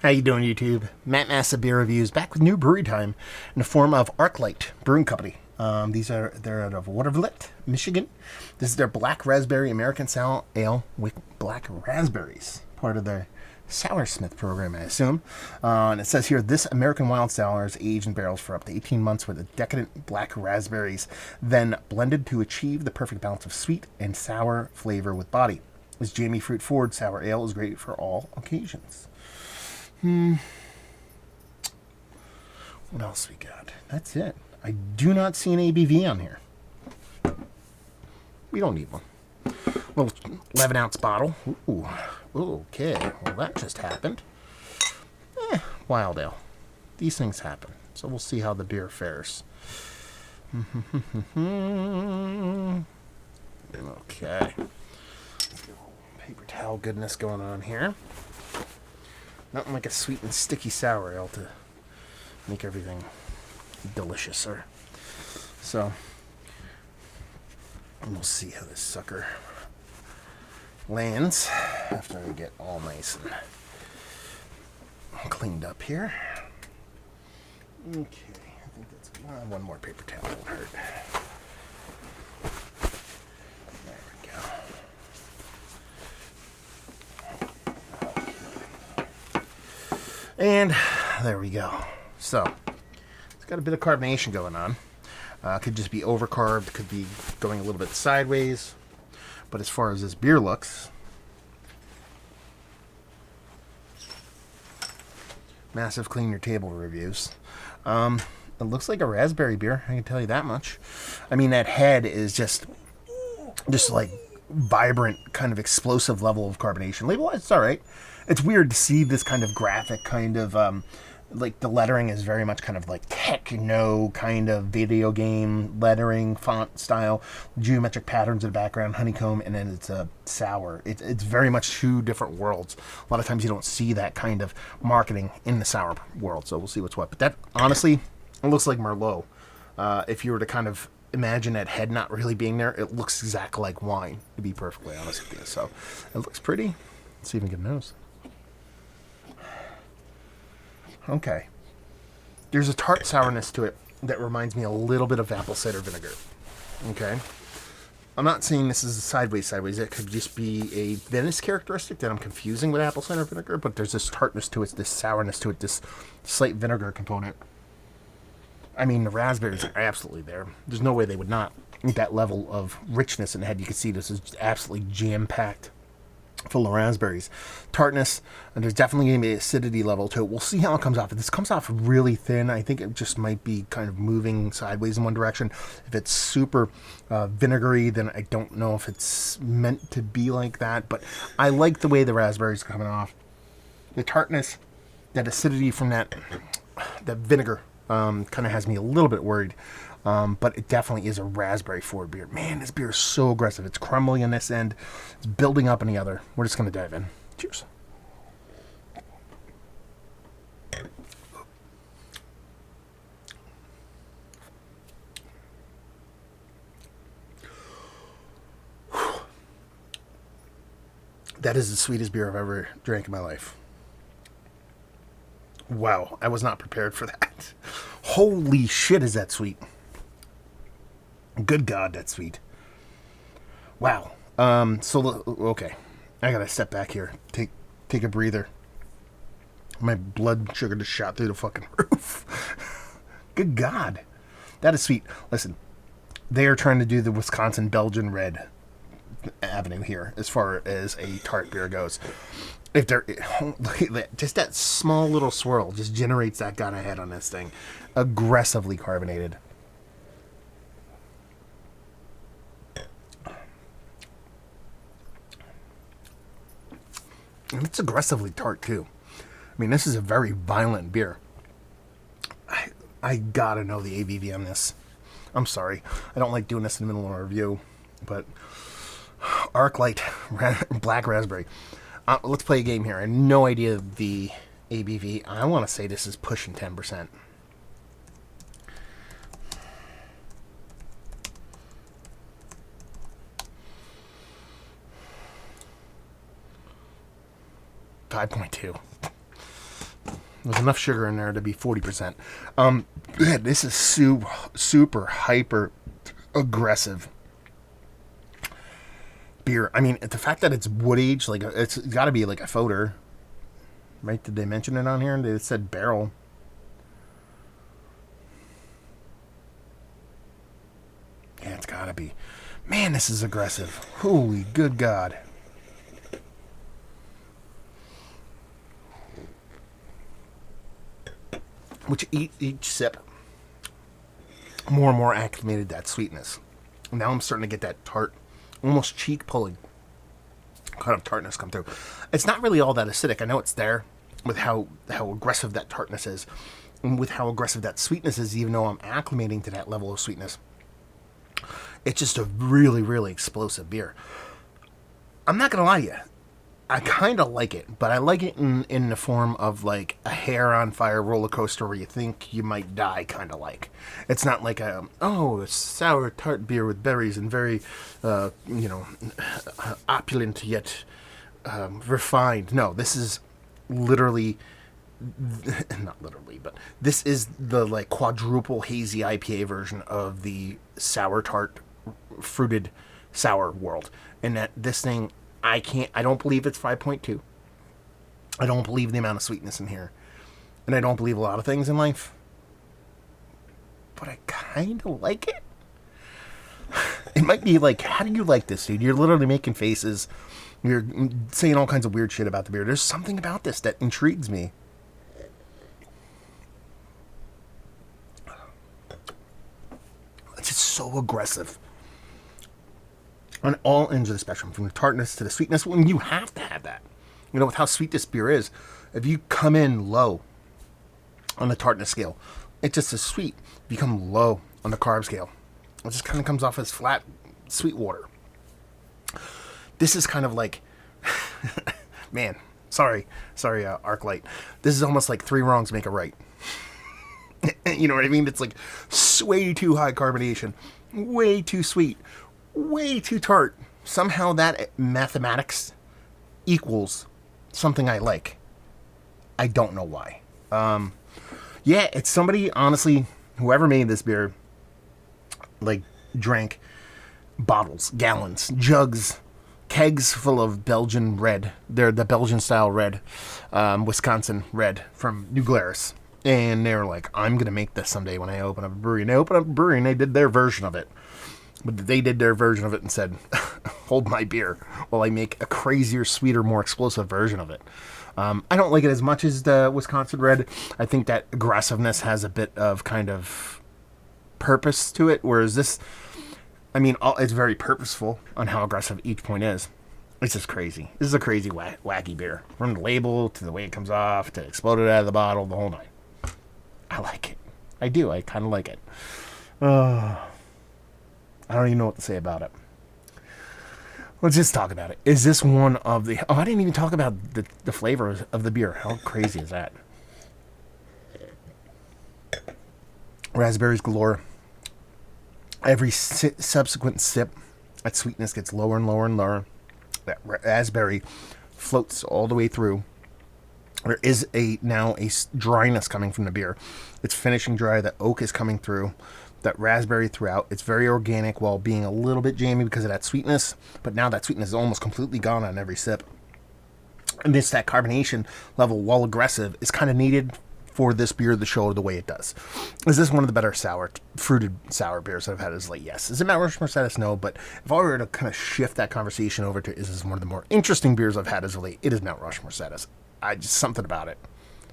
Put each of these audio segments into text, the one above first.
How you doing, YouTube? Matt Massa Beer Reviews back with new brewery time in the form of Arclight Brewing Company. They're out of Watervliet, Michigan. This is their Black Raspberry American Sour Ale with black raspberries, part of their Soursmith program, I assume. And it says here, this American wild sour is aged in barrels for up to 18 months with a decadent black raspberries, then blended to achieve the perfect balance of sweet and sour flavor with body. This jammy fruit forward sour ale is great for all occasions. What else we got? That's it. I do not see an ABV on here. We don't need one. Little 11-ounce bottle. Ooh. Okay. Well, that just happened. Wild ale. These things happen. So we'll see how the beer fares. Okay. Paper towel goodness going on here. Nothing like a sweet and sticky sour ale to make everything deliciouser. So, we'll see how this sucker lands after I get all nice and cleaned up here. Okay, I think that's one more paper towel won't hurt. There we go. And there we go. So, it's got a bit of carbonation going on. Could just be overcarbed, could be going a little bit sideways. But as far as this beer looks, massive clean your table reviews. It looks like a raspberry beer, I can tell you that much. I mean, that head is just like vibrant, kind of explosive level of carbonation. Label-wise, it's all right. It's weird to see this kind of graphic, kind of like the lettering is very much kind of like techno kind of video game lettering font style, geometric patterns in the background, honeycomb, and then it's a sour. It's very much two different worlds. A lot of times you don't see that kind of marketing in the sour world, so we'll see what's what. But that, honestly, it looks like Merlot. If you were to kind of imagine that head not really being there, it looks exactly like wine, to be perfectly honest with you. So it looks pretty. Let's see if we can get a nose. Okay. There's a tart sourness to it that reminds me a little bit of apple cider vinegar. Okay. I'm not saying this is a sideways. It could just be a Venice characteristic that I'm confusing with apple cider vinegar, but there's this tartness to it, this sourness to it, this slight vinegar component. I mean, the raspberries are absolutely there. There's no way they would not eat that level of richness in the head. You can see this is absolutely jam-packed, full of raspberries. Tartness, and there's definitely going to be an acidity level to it. We'll see how it comes off. If this comes off really thin, I think it just might be kind of moving sideways in one direction. If it's super vinegary, then I don't know if it's meant to be like that, but I like the way the raspberries are coming off. The tartness, that acidity from that vinegar kind of has me a little bit worried. But it definitely is a raspberry forward beer. Man, this beer is so aggressive. It's crumbling on this end. It's building up on the other. We're just going to dive in. Cheers. That is the sweetest beer I've ever drank in my life. Wow, I was not prepared for that. Holy shit, is that sweet. Good God, that's sweet. Wow. Okay. I gotta step back here. Take a breather. My blood sugar just shot through the fucking roof. Good God. That is sweet. Listen, they are trying to do the Wisconsin-Belgian red avenue here as far as a tart beer goes. If they're just that small little swirl just generates that kind of head on this thing. Aggressively carbonated. And it's aggressively tart too. I mean, this is a very violent beer. I gotta know the ABV on this. I'm sorry. I don't like doing this in the middle of a review, but Arclight Black Raspberry. Let's play a game here. I have no idea the ABV. I want to say this is pushing 10%. $5.2. There's enough sugar in there to be 40%. This is super hyper aggressive beer. I mean, the fact that it's wood aged, like it's got to be like a Foeder, right? Did they mention it on here? They said barrel. Yeah, it's got to be. Man, this is aggressive. Holy good God. Which each sip, more and more acclimated that sweetness. Now I'm starting to get that tart, almost cheek pulling kind of tartness come through. It's not really all that acidic. I know it's there with how aggressive that tartness is, and with how aggressive that sweetness is, even though I'm acclimating to that level of sweetness. It's just a really, really explosive beer. I'm not going to lie to you. I kind of like it, but I like it in the form of like a hair on fire roller coaster where you think you might die kind of like. It's not like a sour tart beer with berries and very, opulent yet refined. No, this is literally, not literally, but this is the like quadruple hazy IPA version of the sour tart fruited sour world. And that this thing, I don't believe it's 5.2. I don't believe the amount of sweetness in here. And I don't believe a lot of things in life. But I kind of like it. It might be like, how do you like this, dude? You're literally making faces. You're saying all kinds of weird shit about the beer. There's something about this that intrigues me. It's just so aggressive. On all ends of the spectrum, from the tartness to the sweetness, when you have to have that. You know, with how sweet this beer is, if you come in low on the tartness scale, it's just as sweet. If you come low on the carb scale, it just kind of comes off as flat, sweet water. This is kind of like, man, sorry, Arclight. This is almost like 3 wrongs make a right. You know what I mean? It's like way too high carbonation, way too sweet, way too tart. Somehow that mathematics equals something I like. I don't know why. Yeah, it's somebody, honestly, whoever made this beer, like, drank bottles, gallons, jugs, kegs full of Belgian red. They're the Belgian style red, Wisconsin red from New Glarus. And they were like, I'm going to make this someday when I open up a brewery. And they opened up a brewery and they did their version of it. But they did their version of it and said, hold my beer while I make a crazier, sweeter, more explosive version of it. I don't like it as much as the Wisconsin Red. I think that aggressiveness has a bit of kind of purpose to it. Whereas this, I mean, it's very purposeful on how aggressive each point is. It's just crazy. This is a crazy, wacky beer. From the label to the way it comes off to exploded out of the bottle, the whole nine. I like it. I do. I kind of like it. I don't even know what to say about it. Let's just talk about it. Is this one of the... Oh, I didn't even talk about the flavors of the beer. How crazy is that? Raspberries galore. Every subsequent sip, that sweetness gets lower and lower and lower. That raspberry floats all the way through. There is now a dryness coming from the beer. It's finishing dry. The oak is coming through. That raspberry throughout. It's very organic while being a little bit jammy because of that sweetness. But now that sweetness is almost completely gone on every sip. And that carbonation level, while aggressive, is kind of needed for this beer to show the way it does. Is this one of the better fruited sour beers I've had as late? Yes. Is it Mount Rushmore status? No. But if I were to kind of shift that conversation over to, is this one of the more interesting beers I've had as of late? It is Mount Rushmore status. Something about it.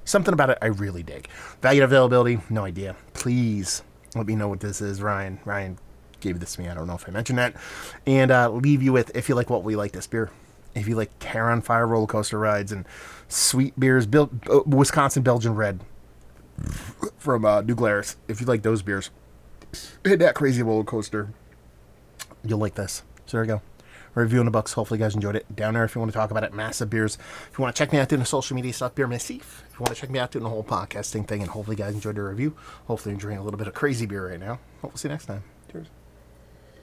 Something about it I really dig. Value and availability? No idea. Please let me know what this is. Ryan gave this to me. I don't know if I mentioned that. And leave you with, if you like what we like this beer. If you like hair on fire roller coaster rides and sweet beers, Wisconsin Belgian Red from New Glarus. If you like those beers, hit that crazy roller coaster. You'll like this. So there you go. Review in the books. Hopefully you guys enjoyed it. Down there if you want to talk about it. Massive beers. If you want to check me out doing the social media stuff, Beer Massif. If you want to check me out doing the whole podcasting thing, and hopefully you guys enjoyed the review. Hopefully you're enjoying a little bit of crazy beer right now. Hopefully see you next time. Cheers.